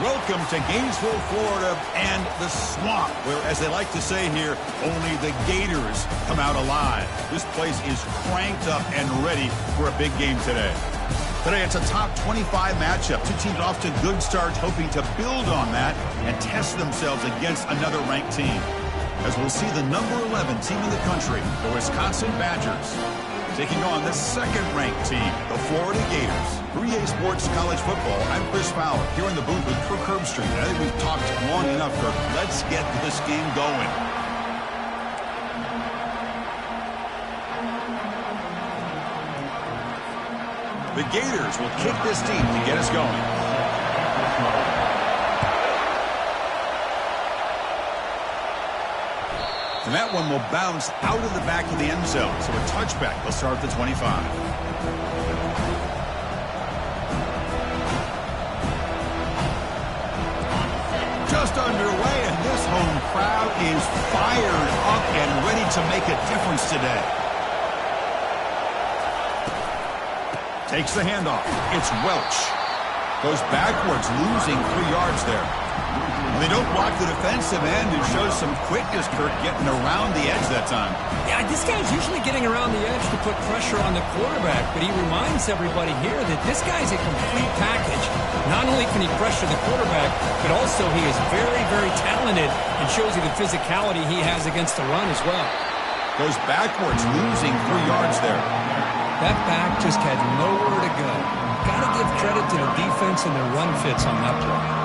Welcome to Gainesville, Florida, and the swamp, where, as they like to say here, only the Gators come out alive. This place is cranked up and ready for a big game today. Today, it's a top 25 matchup. Two teams off to good starts, hoping to build on that and test themselves against another ranked team. As we'll see the number 11 team in the country, the Wisconsin Badgers, taking on the second-ranked team, the Florida Gators. For EA Sports College Football, I'm Chris Fowler, here in the booth with Kirk Herbstreit. I think we've talked long enough, Kirk. Let's get this game going. The Gators will kick this deep to get us going. And that one will bounce out of the back of the end zone. So a touchback. They'll start at the 25. Just underway, and this home crowd is fired up and ready to make a difference today. Takes the handoff. It's Welch. Goes backwards, losing 3 yards there. When they don't block the defensive end, it shows some quickness, Kirk, getting around the edge that time. Yeah, this guy's usually getting around the edge to put pressure on the quarterback, but he reminds everybody here that this guy's a complete package. Not only can he pressure the quarterback, but also he is very, very talented and shows you the physicality he has against the run as well. Goes backwards, losing 3 yards there. That back just had nowhere to go. Got to give credit to the defense and their run fits on that play.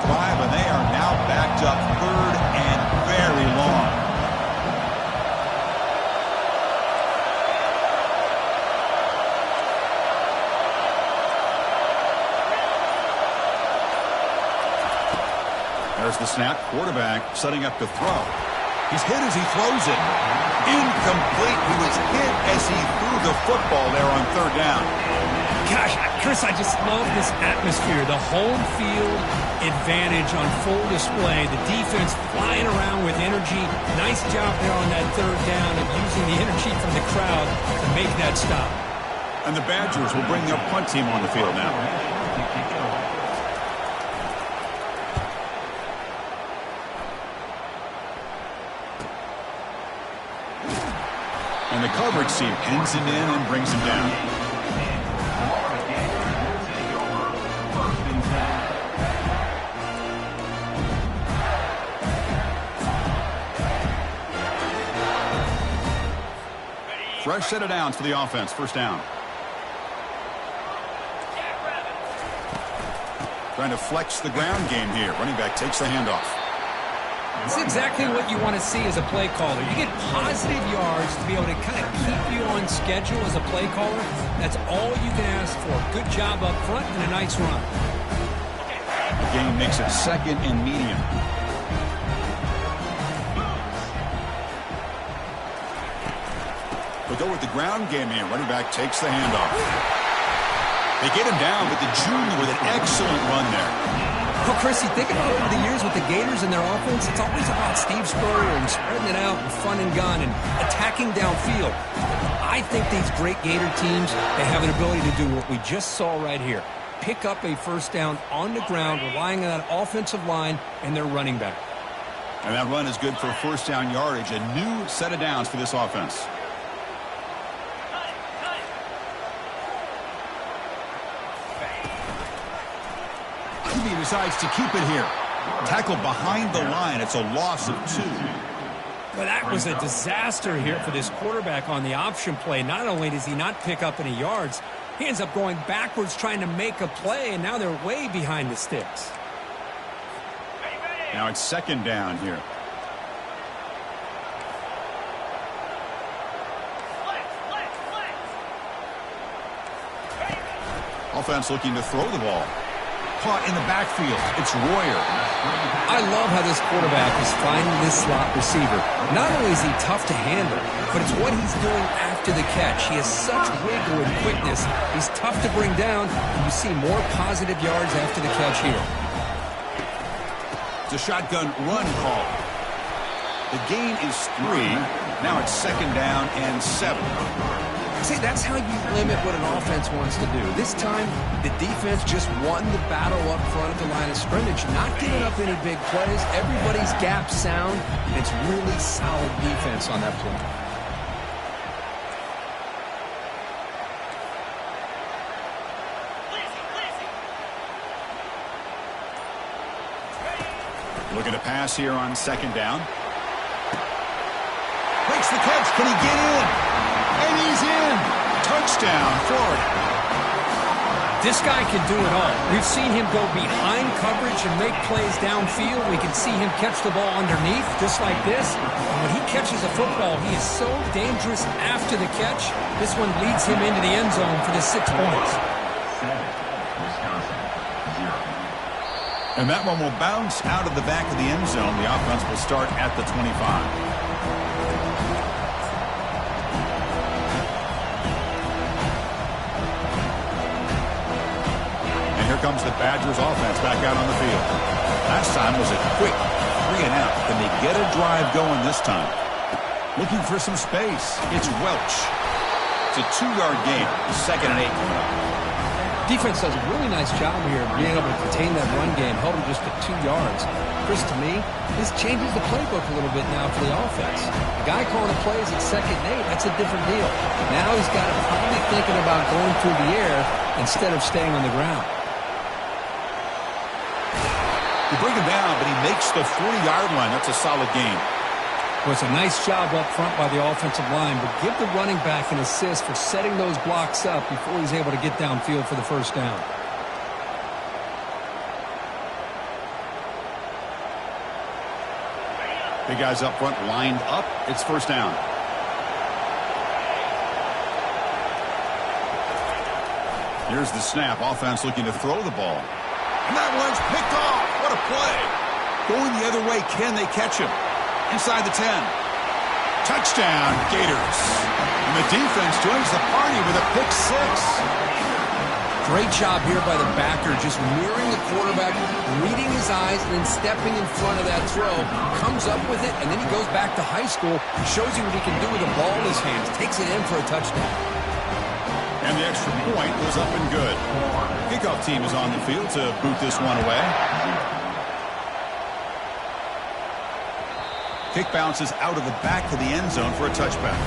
Drive, and they are now backed up third and very long. There's the snap. Quarterback setting up to throw. He's hit as he throws it. Incomplete. He was hit as he threw the football there on third down. Gosh, Chris, I just love this atmosphere. The home field advantage on full display. The defense flying around with energy. Nice job there on that third down and using the energy from the crowd to make that stop. And the Badgers will bring their punt team on the field now. And the coverage team pins him in and brings him down. Fresh set of downs for the offense. First down. Trying to flex the ground game here. Running back takes the handoff. This is exactly what you want to see as a play caller. You get positive yards to be able to kind of keep you on schedule as a play caller. That's all you can ask for. Good job up front and a nice run. The game makes it second and medium. We'll go with the ground game here. Running back takes the handoff. They get him down, but the junior with an excellent run there. Well, Chris, you think about over the years with the Gators and their offense, it's always about Steve Spurrier and spreading it out and fun and gun and attacking downfield. I think these great Gator teams, they have an ability to do what we just saw right here. Pick up a first down on the ground, relying on that offensive line and their running back. And that run is good for first down yardage. A new set of downs for this offense. He decides to keep it here. Tackled behind the line. It's a loss of 2. Well, that was a disaster here for this quarterback on the option play. Not only does he not pick up any yards, he ends up going backwards trying to make a play, and now they're way behind the sticks. Now it's second down here. Offense looking to throw the ball. Caught in the backfield. It's Royer. I love how this quarterback is finding this slot receiver. Not only is he tough to handle, but it's what he's doing after the catch. He has such wiggle and quickness. He's tough to bring down, and you see more positive yards after the catch here. It's a shotgun run call. The gain is 3. Now it's 2nd down and 7. See, that's how you limit what an offense wants to do. This time, the defense just won the battle up front at the line of scrimmage, not giving up any big plays. Everybody's gap sound. It's really solid defense on that play. Looking to pass here on 2nd down. Makes the catch. Can he get in? And he's in. Touchdown, Florida. This guy can do it all. We've seen him go behind coverage and make plays downfield. We can see him catch the ball underneath, just like this. And when he catches a football, he is so dangerous after the catch. This one leads him into the end zone for the 6 points. And that one will bounce out of the back of the end zone. The offense will start at the 25. And here comes the Badgers offense back out on the field. Last time was a quick 3 and out. Can they get a drive going this time? Looking for some space. It's Welch. It's a 2-yard gain. 2nd and 8 coming up. Defense does a really nice job here of being able to contain that run game, held him just at 2 yards. Chris, to me, this changes the playbook a little bit now for the offense. The guy calling the plays at 2nd and 8, that's a different deal. Now he's got to probably thinking about going through the air instead of staying on the ground. You bring him down, but he makes the 40-yard line. That's a solid gain. Well, it's a nice job up front by the offensive line, but give the running back an assist for setting those blocks up before he's able to get downfield for the 1st down. Big guys up front lined up. It's 1st down. Here's the snap. Offense looking to throw the ball. And that one's picked off. What a play. Going the other way. Can they catch him? Inside the 10. Touchdown, Gators. And the defense joins the party with a pick 6. Great job here by the backer, just mirroring the quarterback, reading his eyes, and then stepping in front of that throw. Comes up with it, and then he goes back to high school. Shows you what he can do with the ball in his hands. Takes it in for a touchdown. And the extra point was up and good. Kickoff team is on the field to boot this one away. Kick bounces out of the back of the end zone for a touchback.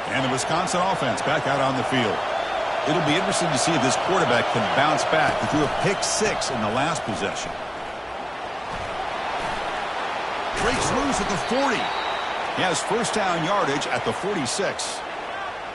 And the Wisconsin offense back out on the field. It'll be interesting to see if this quarterback can bounce back. He threw a pick 6 in the last possession. Breaks loose at the 40. He has 1st down yardage at the 46.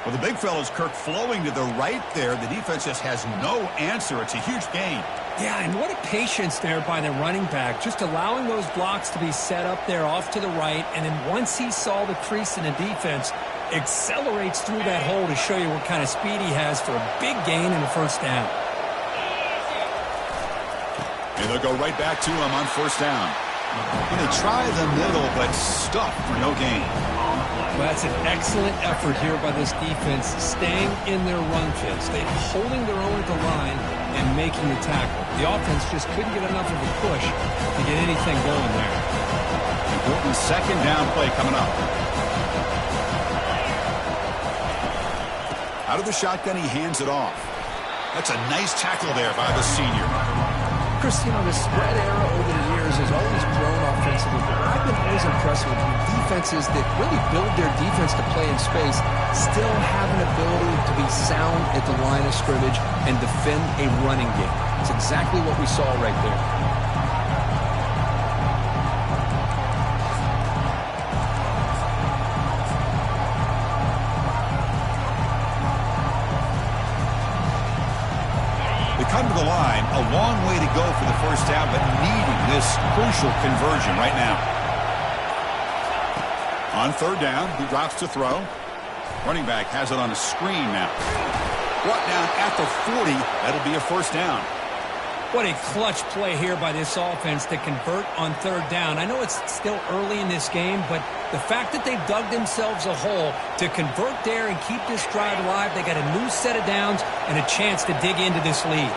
Well, the big fella's Kirk flowing to the right there. The defense just has no answer. It's a huge gain. Yeah, and what a patience there by the running back, just allowing those blocks to be set up there off to the right, and then once he saw the crease in the defense, accelerates through that hole to show you what kind of speed he has for a big gain in the 1st down. And they'll go right back to him on 1st down. And they try the middle, but stuffed for no gain. Well, that's an excellent effort here by this defense, staying in their run fits. They're holding their own at the line and making the tackle. The offense just couldn't get enough of a push to get anything going there. Important 2nd down play coming up. Out of the shotgun, he hands it off. That's a nice tackle there by the senior. Chris, you know, the spread era over the years has always grown offensively, but I've been always impressed with defenses that really build their defense to play in space, still have an ability to be sound at the line of scrimmage and defend a running game. It's exactly what we saw right there. Come to the line, a long way to go for the 1st down, but needing this crucial conversion right now. On 3rd down, he drops to throw. Running back has it on a screen now. Brought down at the 40. That'll be a 1st down. What a clutch play here by this offense to convert on third down. I know it's still early in this game, but the fact that they've dug themselves a hole to convert there and keep this drive alive, they got a new set of downs and a chance to dig into this lead.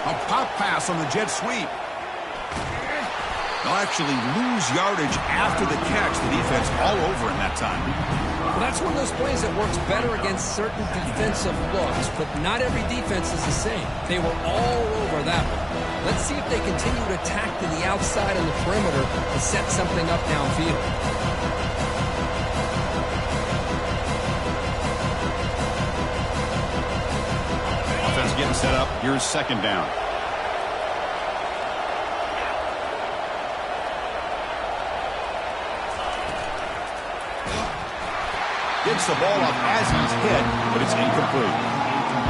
A pop pass on the jet sweep. They'll actually lose yardage after the catch. The defense all over in that time. Well, that's one of those plays that works better against certain defensive looks, but not every defense is the same. They were all over that one. Let's see if they continue to attack to the outside of the perimeter to set something up downfield. Offense getting set up. Here's second down. Gets the ball up as he's hit, but it's incomplete.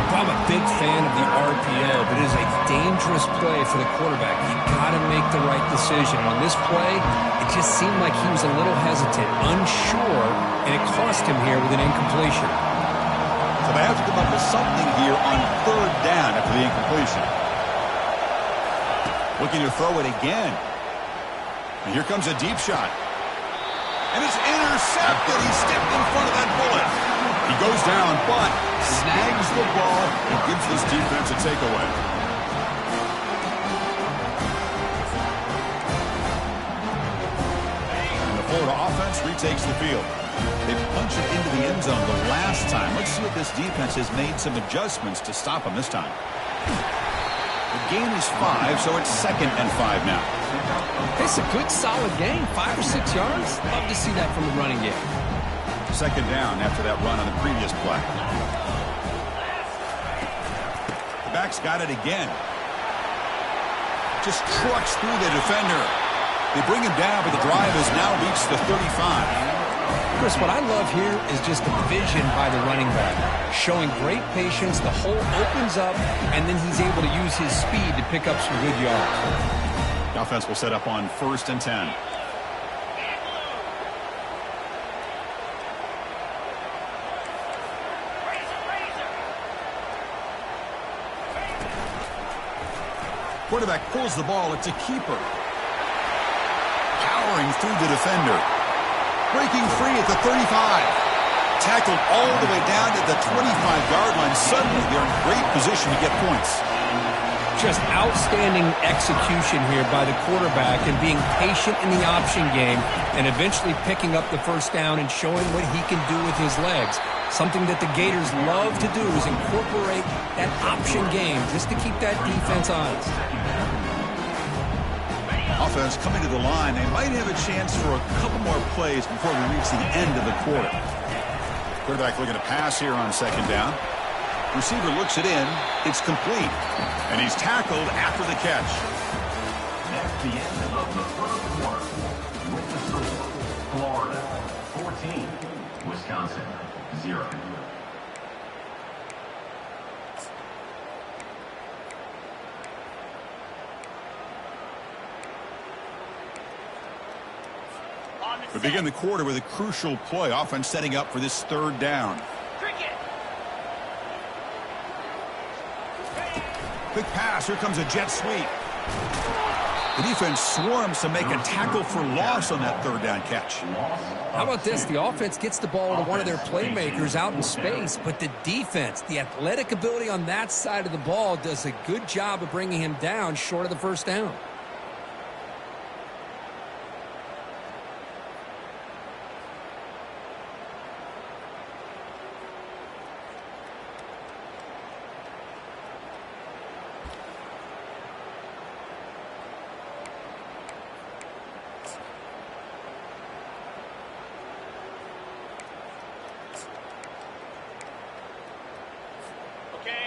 I'm a big fan of the RPO, but it is a dangerous play for the quarterback. You've got to make the right decision. On this play, it just seemed like he was a little hesitant, unsure, and it cost him here with an incompletion. So they have to come up with something here on third down after the incompletion. Looking to throw it again. And here comes a deep shot. And it's intercepted. He stepped in front of that bullet. He goes down, but snags the ball and gives this defense a takeaway. And the Florida offense retakes the field. They punch it into the end zone the last time. Let's see if this defense has made some adjustments to stop them this time. The gain is 5, so it's 2nd and 5 now. It's a good, solid game. 5 or 6 yards. Love to see that from the running game. Second down after that run on the previous play. The back's got it again. Just trucks through the defender. They bring him down, but the drive has now reached the 35. Chris, what I love here is just the vision by the running back. Showing great patience, the hole opens up, and then he's able to use his speed to pick up some good yards. The offense will set up on 1st and 10. Quarterback pulls the ball. It's a keeper. Powering through the defender. Breaking free at the 35. Tackled all the way down to the 25-yard line. Suddenly, they're in great position to get points. Just outstanding execution here by the quarterback and being patient in the option game and eventually picking up the first down and showing what he can do with his legs. Something that the Gators love to do is incorporate that option game just to keep that defense honest. Offense coming to the line. They might have a chance for a couple more plays before we reach the end of the quarter. Quarterback looking to pass here on second down. Receiver looks it in. It's complete. And he's tackled after the catch. That's the end of the first quarter. With the score, Florida 14, Wisconsin 0. We begin the quarter with a crucial play. Offense setting up for this third down. Quick pass. Here comes a jet sweep. The defense swarms to make a tackle for loss on that third down catch. How about this? The offense gets the ball to one of their playmakers out in space, but the defense, the athletic ability on that side of the ball does a good job of bringing him down short of the first down.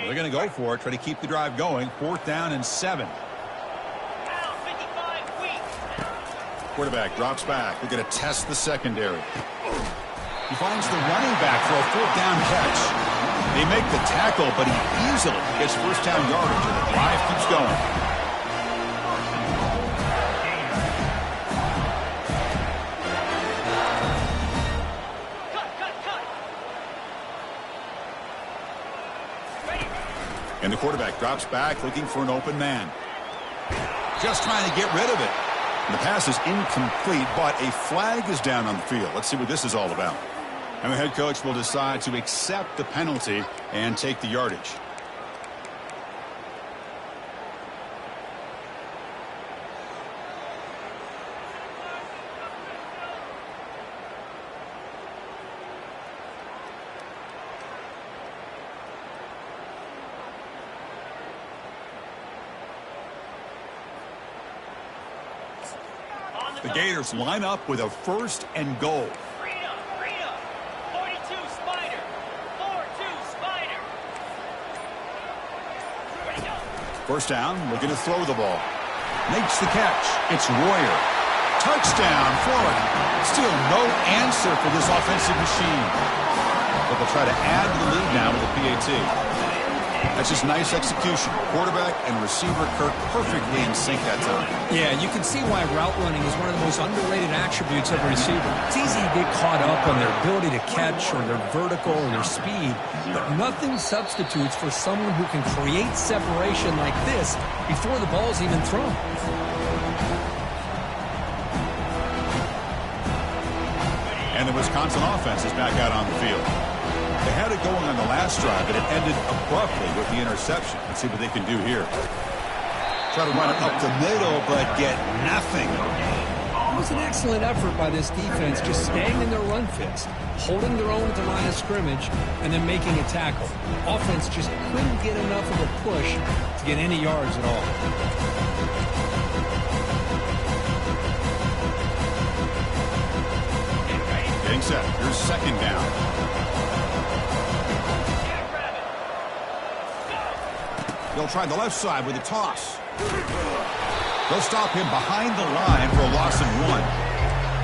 They're going to go for it, try to keep the drive going. 4th down and 7. Quarterback drops back. They're going to test the secondary. He finds the running back for a 4th down catch. They make the tackle, but he easily gets first down yardage, and the drive keeps going. quarterback drops back looking for an open man. Just trying to get rid of it. And the pass is incomplete, but a flag is down on the field. Let's see what this is all about. And the head coach will decide to accept the penalty and take the yardage. The Gators line up with a 1st and goal. Freedom, 42 Spider, 4-2 Spider. Ready, go. First down, looking to throw the ball. Makes the catch. It's Royer. Touchdown, Florida. Still no answer for this offensive machine. But they'll try to add to the lead now with a PAT. That's just nice execution. Quarterback and receiver Kirk perfectly in sync that time. Yeah, you can see why route running is one of the most underrated attributes of a receiver. It's easy to get caught up on their ability to catch or their vertical or their speed, but nothing substitutes for someone who can create separation like this before the ball's even thrown. And the Wisconsin offense is back out on the field. They had it going on the last drive, but it ended abruptly with the interception. Let's see what they can do here. Try to run it up the middle, but get nothing. It was an excellent effort by this defense, just staying in their run fits, holding their own at the line of scrimmage, and then making a tackle. Offense just couldn't get enough of a push to get any yards at all. Getting set. Here's 2nd down. They'll try the left side with a toss. They'll stop him behind the line for a loss of 1.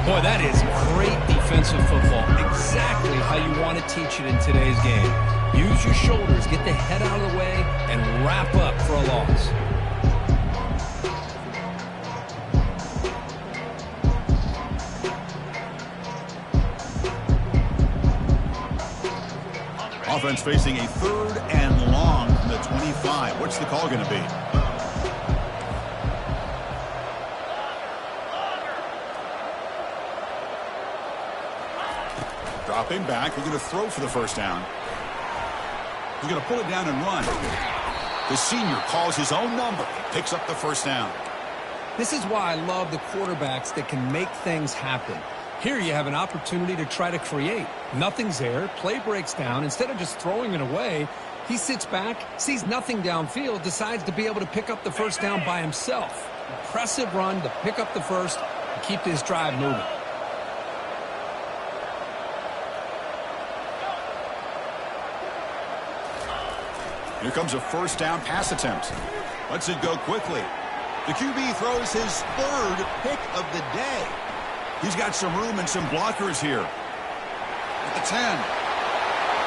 Boy, that is great defensive football. Exactly how you want to teach it in today's game. Use your shoulders, get the head out of the way, and wrap up for a loss. Offense facing a 3rd and long from the 25. What's the call going to be? Dropping back. We're going to throw for the 1st down. He's going to pull it down and run. The senior calls his own number. Picks up the 1st down. This is why I love the quarterbacks that can make things happen. Here you have an opportunity to try to create. Nothing's there. Play breaks down. Instead of just throwing it away, he sits back, sees nothing downfield, decides to be able to pick up the 1st down by himself. Impressive run to pick up the 1st and keep this drive moving. Here comes a 1st down pass attempt. Lets it go quickly. The QB throws his 3rd pick of the day. He's got some room and some blockers here. At the 10.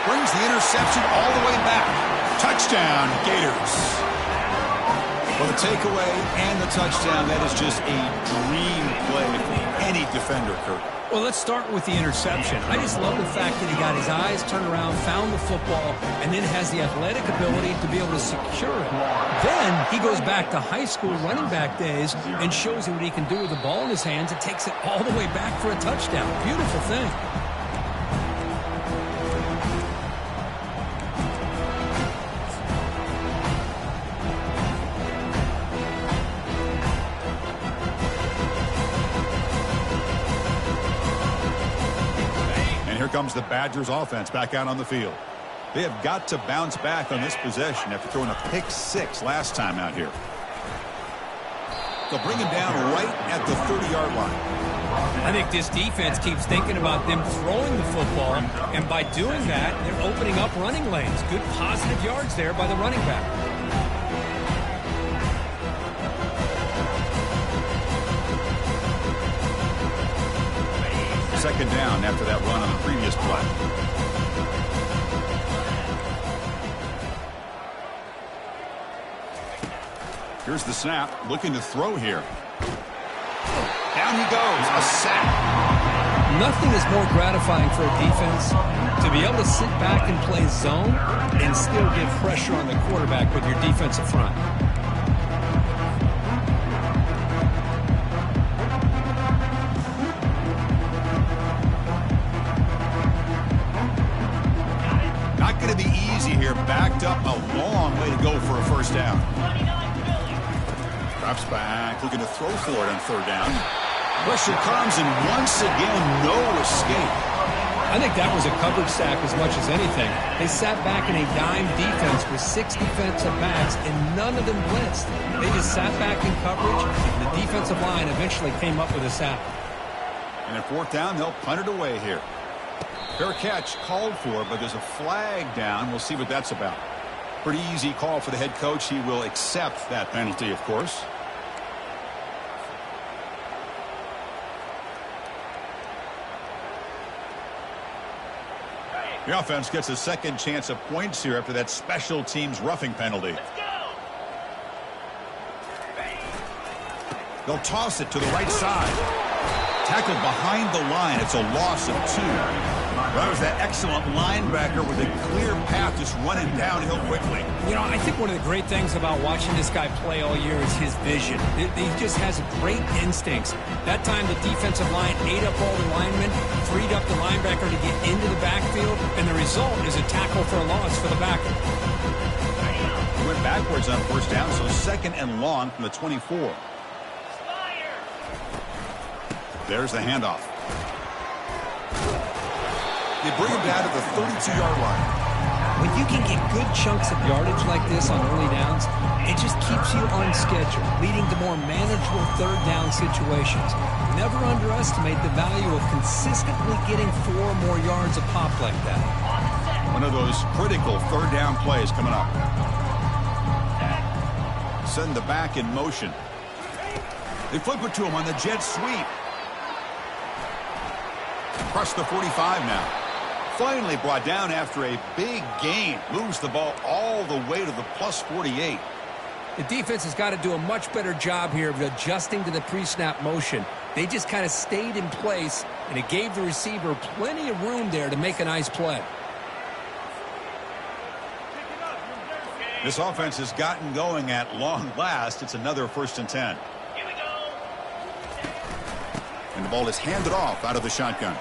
Brings the interception all the way back. Touchdown, Gators. Well, the takeaway and the touchdown, that is just a dream play for any defender, Kirk. Well, let's start with the interception. I just love the fact that he got his eyes turned around, found the football, and then has the athletic ability to be able to secure it. Then he goes back to high school running back days and shows you what he can do with the ball in his hands and takes it all the way back for a touchdown. Beautiful thing. Here comes the Badgers offense back out on the field. They have got to bounce back on this possession after throwing a pick 6 last time out here. They'll bring him down right at the 30-yard line. I think this defense keeps thinking about them throwing the football, and by doing that, they're opening up running lanes. Good positive yards there by the running back. 2nd down after that run on the previous play. Here's the snap, looking to throw here. Down he goes, a sack. Nothing is more gratifying for a defense to be able to sit back and play zone and still get pressure on the quarterback with your defensive front. Not going to be easy here. Backed up a long way to go for a first down. Drops back, looking to throw for it on third down. Pressure comes, and once again, no escape. I think that was a coverage sack as much as anything. They sat back in a dime defense with 6 defensive backs, and none of them blitzed. They just sat back in coverage, and the defensive line eventually came up with a sack. And at fourth down, they'll punt it away here. Fair catch called for, but there's a flag down. We'll see what that's about. Pretty easy call for the head coach. He will accept that penalty, of course. The offense gets a second chance at points here after that special teams roughing penalty. They'll toss it to the right side. Tackled behind the line. It's a loss of 2. That was that excellent linebacker with a clear path just running downhill quickly. You know, I think one of the great things about watching this guy play all year is his vision. He just has great instincts. That time the defensive line ate up all the linemen, freed up the linebacker to get into the backfield, and the result is a tackle for a loss for the backer. He went backwards on first down, so second and long from the 24. There's the handoff. They bring him down to the 32-yard line. When you can get good chunks of yardage like this on early downs, it just keeps you on schedule, leading to more manageable third down situations. Never underestimate the value of consistently getting 4 more yards a pop like that. One of those critical third down plays coming up. Send the back in motion. They flip it to him on the jet sweep. Across the 45 now. Finally brought down after a big gain. Moves the ball all the way to the plus 48. The defense has got to do a much better job here of adjusting to the pre-snap motion. They just kind of stayed in place, and it gave the receiver plenty of room there to make a nice play. This offense has gotten going at long last. It's another 1st and 10. Here we go. And the ball is handed off out of the shotgun.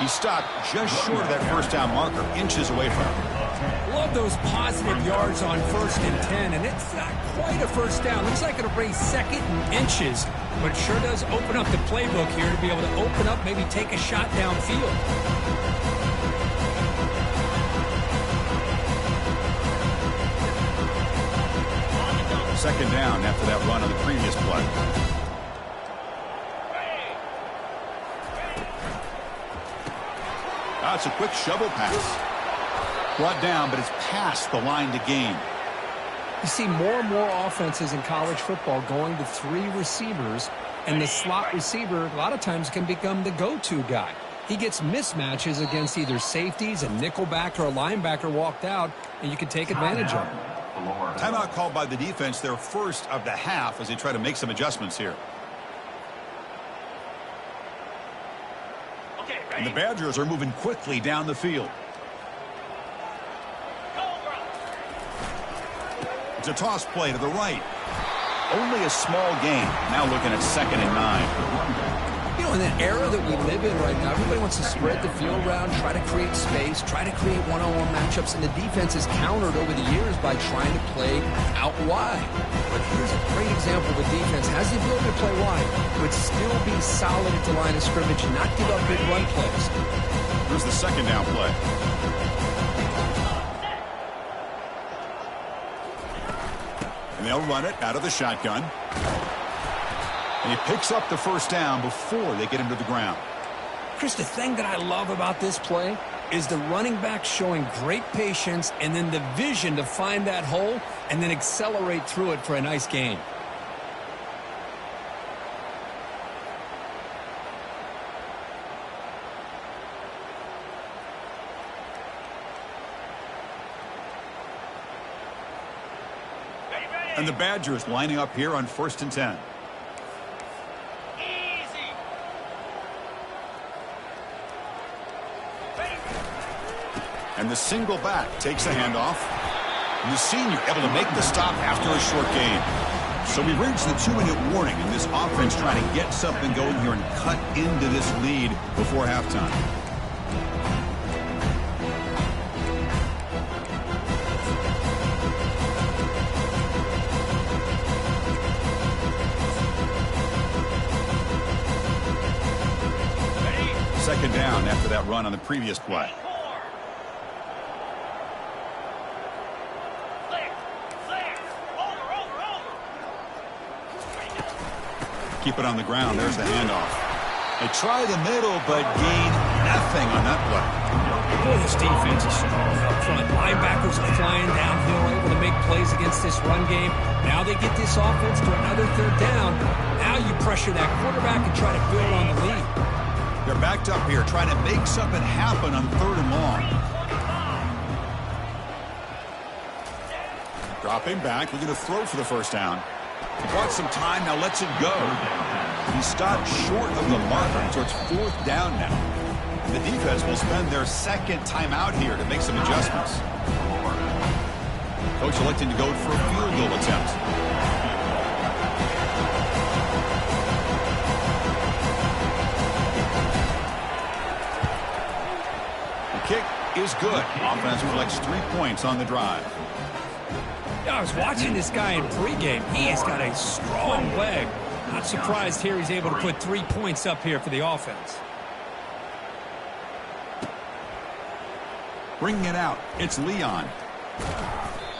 He stopped just short of that first down marker, inches away from him. Love those positive yards on 1st and 10, and it's not quite a first down. Looks like it'll bring 2nd and inches, but it sure does open up the playbook here to be able to open up, maybe take a shot downfield. Second down after that run on the previous play. It's a quick shovel pass. Brought down, but it's past the line to gain. You see more and more offenses in college football going to 3 receivers, and the slot receiver a lot of times can become the go-to guy. He gets mismatches against either safeties, a nickelback, or a linebacker walked out, and you can take advantage of it. Timeout called by the defense, their first of the half, as they try to make some adjustments here. And the Badgers are moving quickly down the field. It's a toss play to the right. Only a small gain. Now looking at 2nd and 9. You know, in the era that we live in right now, everybody wants to spread the field around, try to create space, try to create one-on-one matchups, and the defense has countered over the years by trying to play out wide. But here's a great example of a defense has the ability to play wide, but still be solid at the line of scrimmage and not give up big run plays. Here's the 2nd down play. And they'll run it out of the shotgun. And he picks up the first down before they get him to the ground. Chris, the thing that I love about this play is the running back showing great patience and then the vision to find that hole and then accelerate through it for a nice gain. And the Badgers lining up here on 1st and 10. And the single back takes the handoff. And the senior able to make the stop after a short gain. So we reached the 2-minute warning, and this offense trying to get something going here and cut into this lead before halftime. Second down after that run on the previous play. Keep it on the ground. There's the handoff. They try the middle, but gain nothing on that play. Boy, this defense is strong up front. Linebackers are flying downhill, able to make plays against this run game. Now they get this offense to another third down. Now you pressure that quarterback and try to build on the lead. They're backed up here, trying to make something happen on 3rd and long. Dropping back, we're going to throw for the first down. He bought some time, now lets it go. He stopped short of the marker, so it's 4th down now. And the defense will spend their second timeout here to make some adjustments. Coach electing to go for a field goal attempt. The kick is good. Offense collects 3 points on the drive. I was watching this guy in pregame. He has got a strong leg. Not surprised here he's able to put 3 points up here for the offense. Bringing it out, it's Leon.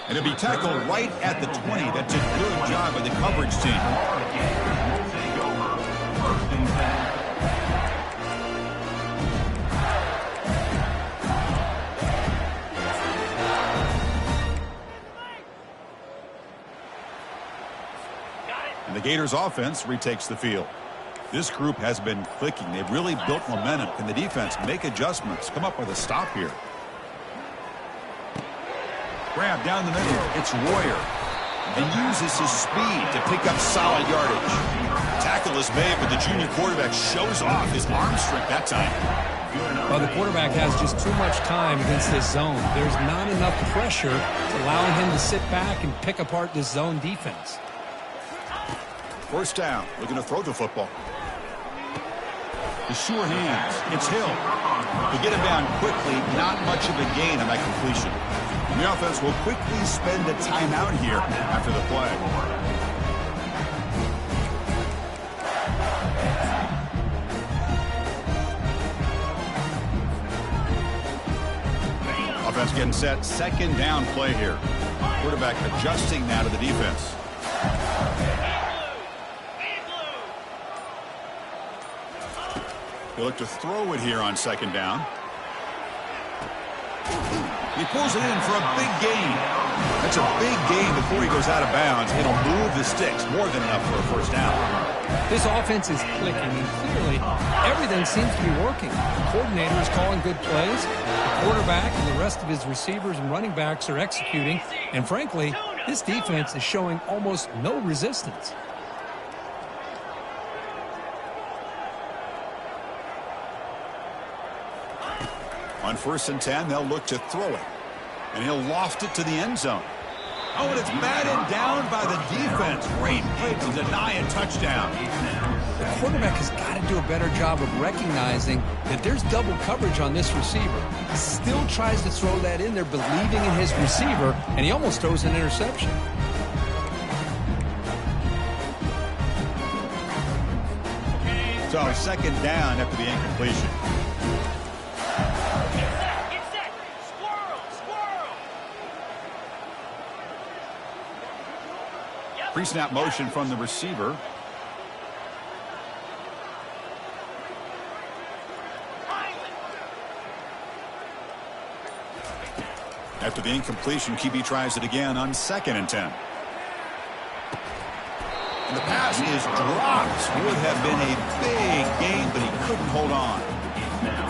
And it'll be tackled right at the 20. That's a good job by the coverage team. And the Gators offense retakes the field. This group has been clicking. They've really built momentum. Can the defense make adjustments? Come up with a stop here. Grab down the middle. It's Royer. And uses his speed to pick up solid yardage. Tackle is made, but the junior quarterback shows off his arm strength that time. Well, the quarterback has just too much time against this zone. There's not enough pressure allowing him to sit back and pick apart this zone defense. First down, looking to throw the football. The sure hands, it's Hill. To get him down quickly, not much of a gain on that completion. And the offense will quickly spend a timeout here after the play. Offense getting set, second down play here. Quarterback adjusting now to the defense. They look to throw it here on second down. He pulls it in for a big gain. That's a big gain before he goes out of bounds. It'll move the sticks, more than enough for a first down. This offense is clicking, and clearly everything seems to be working. The coordinator is calling good plays. The quarterback and the rest of his receivers and running backs are executing. And frankly, this defense is showing almost no resistance. On 1st and 10, they'll look to throw it. And he'll loft it to the end zone. Oh, and it's batted down by the defense. Great play to deny a touchdown. The quarterback has got to do a better job of recognizing that there's double coverage on this receiver. He still tries to throw that in there, believing in his receiver, and he almost throws an interception. So, second down after the incompletion. Pre-snap motion from the receiver. After the incompletion, QB tries it again on 2nd and 10. And the pass is dropped. Would have been a big gain, but he couldn't hold on.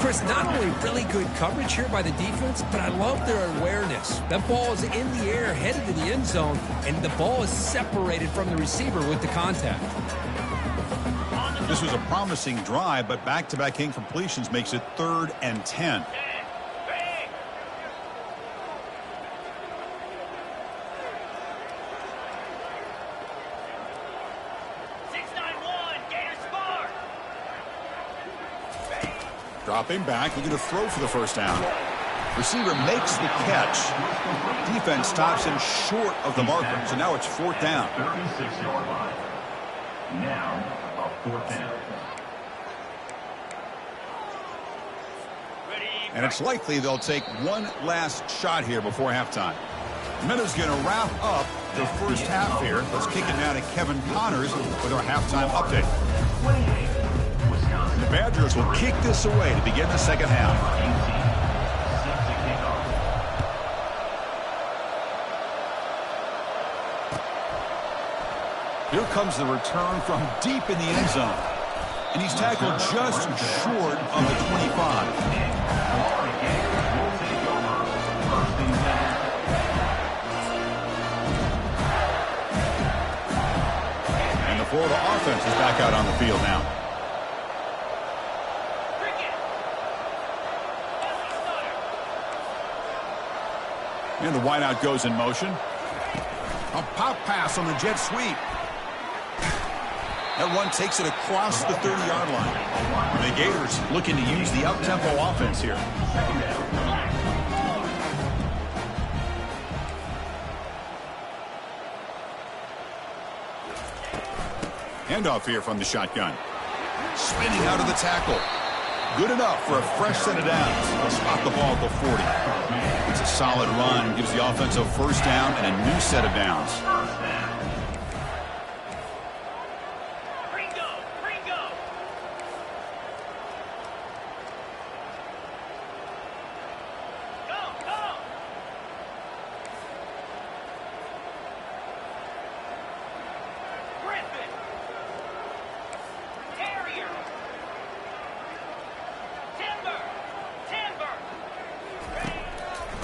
Chris, not only really good coverage here by the defense, but I love their awareness. That ball is in the air, headed to the end zone, and the ball is separated from the receiver with the contact. This was a promising drive, but back-to-back incompletions makes it 3rd and 10. Dropping back, looking to throw for the first down. Receiver makes the catch. Defense stops him short of the marker, so now it's fourth down. 36-yard line. Now, a fourth down. And it's likely they'll take one last shot here before halftime. Minutes going to wrap up the first half here. Let's kick it now to Kevin Connors with our halftime update. The Badgers will kick this away to begin the second half. Here comes the return from deep in the end zone. And he's tackled just short of the 25. And the Florida offense is back out on the field now. And the wideout goes in motion. A pop pass on the jet sweep. That one takes it across the 30-yard line. And the Gators looking to use the up-tempo offense here. Handoff here from the shotgun. Spinning out of the tackle. Good enough for a fresh set of downs. They'll spot the ball at the 40. It's a solid run. Gives the offense a first down and a new set of downs.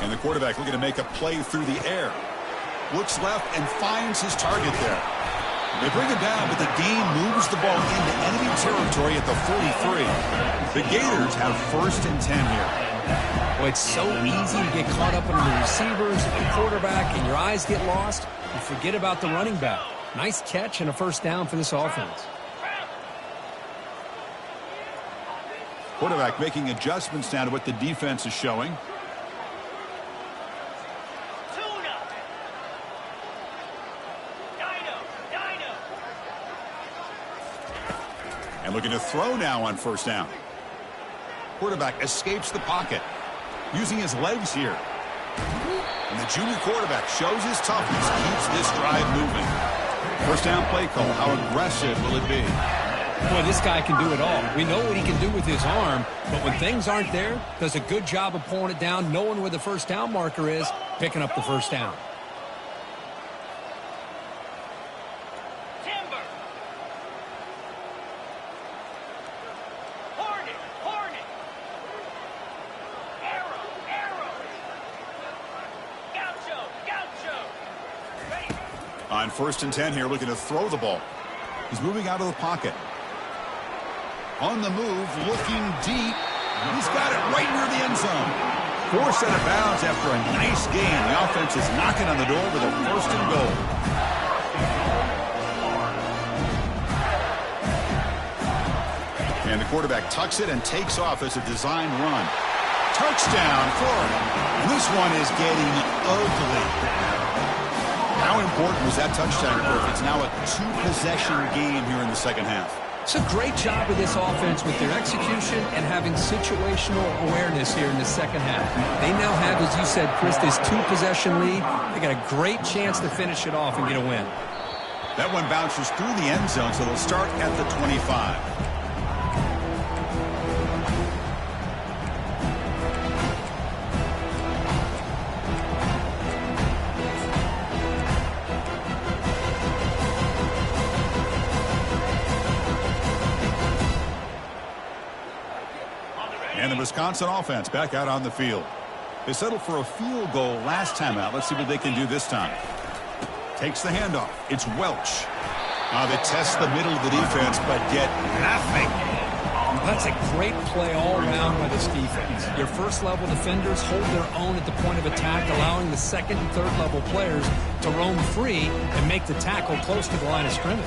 And the quarterback looking to make a play through the air. Looks left and finds his target there. They bring him down, but the game moves the ball into enemy territory at the 43. The Gators have first and 10 here. Well, it's so easy to get caught up in the receivers and the quarterback, and your eyes get lost. You forget about the running back. Nice catch and a first down for this offense. Quarterback making adjustments now to what the defense is showing. And looking to throw now on first down. Quarterback escapes the pocket, using his legs here. And the junior quarterback shows his toughness, keeps this drive moving. First down play call. How aggressive will it be? Boy, this guy can do it all. We know what he can do with his arm, but when things aren't there, does a good job of pulling it down, knowing where the first down marker is, picking up the first down. On first and 10 here, looking to throw the ball. He's moving out of the pocket. On the move, looking deep. He's got it right near the end zone. Forced out of bounds after a nice gain. The offense is knocking on the door with a first and goal. And the quarterback tucks it and takes off as a design run. Touchdown, Florida. And this one is getting ugly. How important was that touchdown, Griff? It's now a two-possession game here in the second half. It's a great job of this offense with their execution and having situational awareness here in the second half. They now have, as you said, Chris, this two-possession lead. They got a great chance to finish it off and get a win. That one bounces through the end zone, so they'll start at the 25. And the Wisconsin offense back out on the field. They settled for a field goal last time out. Let's see what they can do this time. Takes the handoff. It's Welch. They test the middle of the defense, but get nothing. That's a great play all around by this defense. Your first-level defenders hold their own at the point of attack, allowing the second and third-level players to roam free and make the tackle close to the line of scrimmage.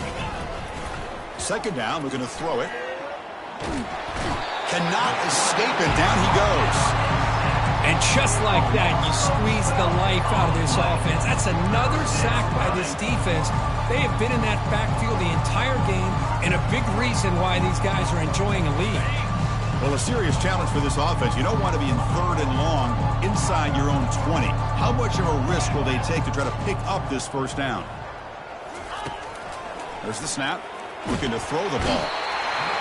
Second down, we're going to throw it. cannot escape it. Down he goes. And just like that, you squeeze the life out of this offense. That's another sack by this defense. They have been in that backfield the entire game, and a big reason why these guys are enjoying a lead. Well, a serious challenge for this offense. You don't want to be in 3rd and long inside your own 20. How much of a risk will they take to try to pick up this first down? There's the snap. Looking to throw the ball.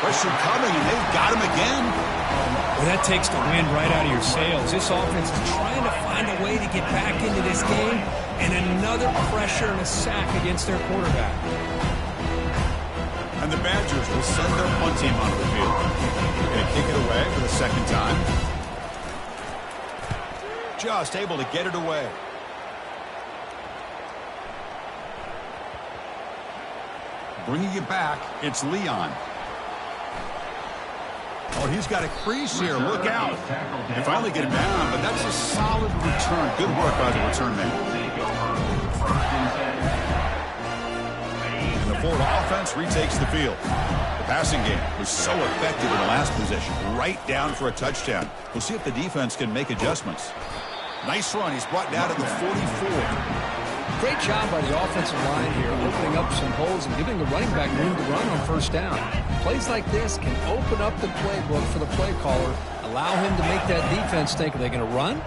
Pressure coming, and they've got him again. Well, that takes the wind right out of your sails. This offense is trying to find a way to get back into this game, and another pressure and a sack against their quarterback. And the Badgers will send their punt team onto the field. They're going to kick it away for the second time. Just able to get it away. Bringing it back, it's Leon. Oh, he's got a crease here. Look out. They finally get him down, but that's a solid return. Good work by the return man. And the Florida offense retakes the field. The passing game was so effective in the last possession. Right down for a touchdown. We'll see if the defense can make adjustments. Nice run. He's brought down to the 44. Great job by the offensive line here, opening up some holes and giving the running back room to run on first down. Plays like this can open up the playbook for the play caller, allow him to make that defense think, are they going to run?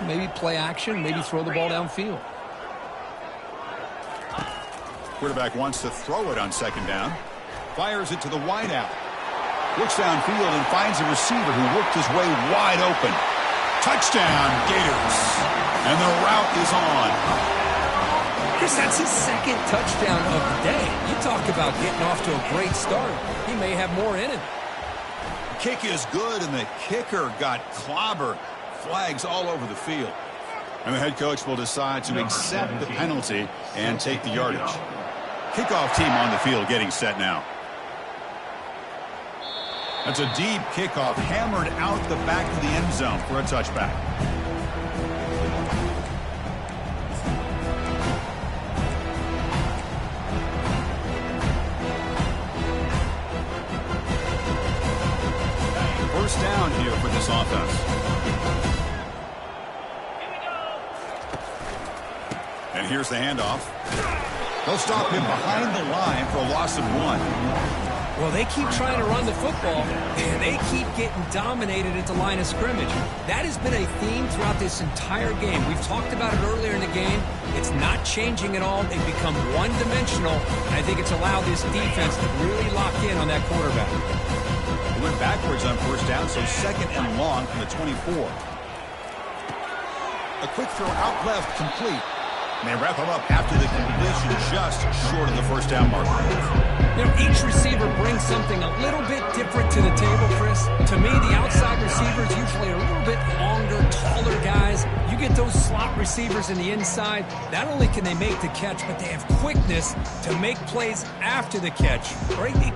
Maybe play action, maybe throw the ball downfield. Quarterback wants to throw it on second down. Fires it to the wideout. Looks downfield and finds a receiver who worked his way wide open. Touchdown, Gators. And the route is on. Chris, that's his second touchdown of the day. You talk about getting off to a great start. He may have more in him. Kick is good, and the kicker got clobbered. Flags all over the field. And the head coach will decide to accept the penalty and take the yardage. Kickoff team on the field getting set now. That's a deep kickoff, hammered out the back of the end zone for a touchback. First down here for this offense. And here's the handoff. They'll stop him behind the line for a loss of 1. Well, they keep trying to run the football, and they keep getting dominated at the line of scrimmage. That has been a theme throughout this entire game. We've talked about it earlier in the game. It's not changing at all. They've become one-dimensional, and I think it's allowed this defense to really lock in on that quarterback. He went backwards on first down, so second and long from the 24. A quick throw out left, complete. And they wrap him up after the completion, just short of the first down mark. You know, each receiver brings something a little bit different to the table, Chris. To me, the outside receivers usually are a little bit longer, taller guys. You get those slot receivers in the inside, not only can they make the catch, but they have quickness to make plays after the catch. Right?